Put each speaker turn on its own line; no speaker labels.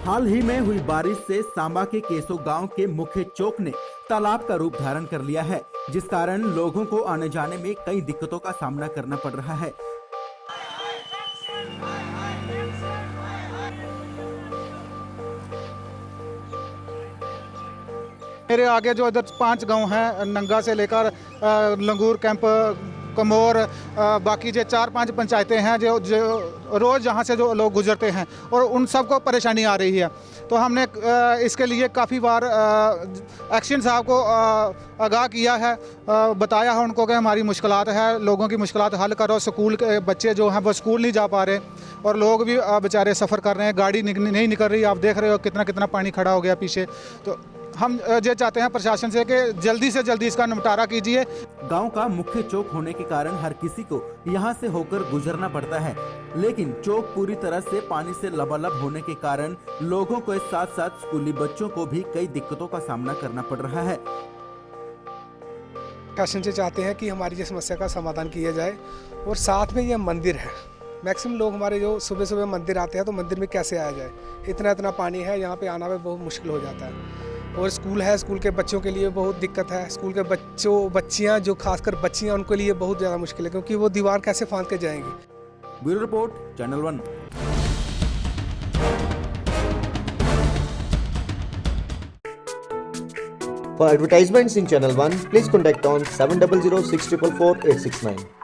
हाल ही में हुई बारिश से सांबा के केसो गांव के मुख्य चौक ने तालाब का रूप धारण कर लिया है, जिस कारण लोगों को आने जाने में कई दिक्कतों का सामना करना पड़ रहा है।
मेरे आगे जो इधर 5 गांव हैं, नंगा से लेकर लंगूर कैंप, कमोर, बाकी जो 4-5 पंचायतें हैं जो रोज़ यहाँ से जो लोग गुजरते हैं और उन सबको परेशानी आ रही है। तो हमने इसके लिए काफ़ी बार एक्शन साहब को आगाह किया है, बताया है उनको कि हमारी मुश्किलात है, लोगों की मुश्किलात हल करो। स्कूल के बच्चे जो हैं वो स्कूल नहीं जा पा रहे और लोग भी बेचारे सफ़र कर रहे हैं, गाड़ी नहीं निकल रही। आप देख रहे हो कितना पानी खड़ा हो गया पीछे। तो हम ये चाहते हैं प्रशासन से कि जल्दी से जल्दी इसका निपटारा कीजिए।
गांव का मुख्य चौक होने के कारण हर किसी को यहां से होकर गुजरना पड़ता है, लेकिन चौक पूरी तरह से पानी से लबालब होने के कारण लोगों को साथ साथ स्कूली बच्चों को भी कई दिक्कतों का सामना करना पड़ रहा है।
प्रशासन से चाहते हैं कि हमारी ये समस्या का समाधान किया जाए और साथ में ये मंदिर है। मैक्सिमम लोग हमारे जो सुबह सुबह मंदिर आते हैं तो मंदिर में कैसे आया जाए, इतना पानी है, यहाँ पे आना में बहुत मुश्किल हो जाता है। और स्कूल है, स्कूल के बच्चों के लिए बहुत दिक्कत है। स्कूल के बच्चियाँ जो खासकर बच्चियाँ, उनके लिए बहुत ज़्यादा मुश्किल है, क्योंकि वो दीवार कैसे फांद के जाएंगी।
Bureau report, channel 1।
For advertisements in Channel 1, please contact on 7006444869.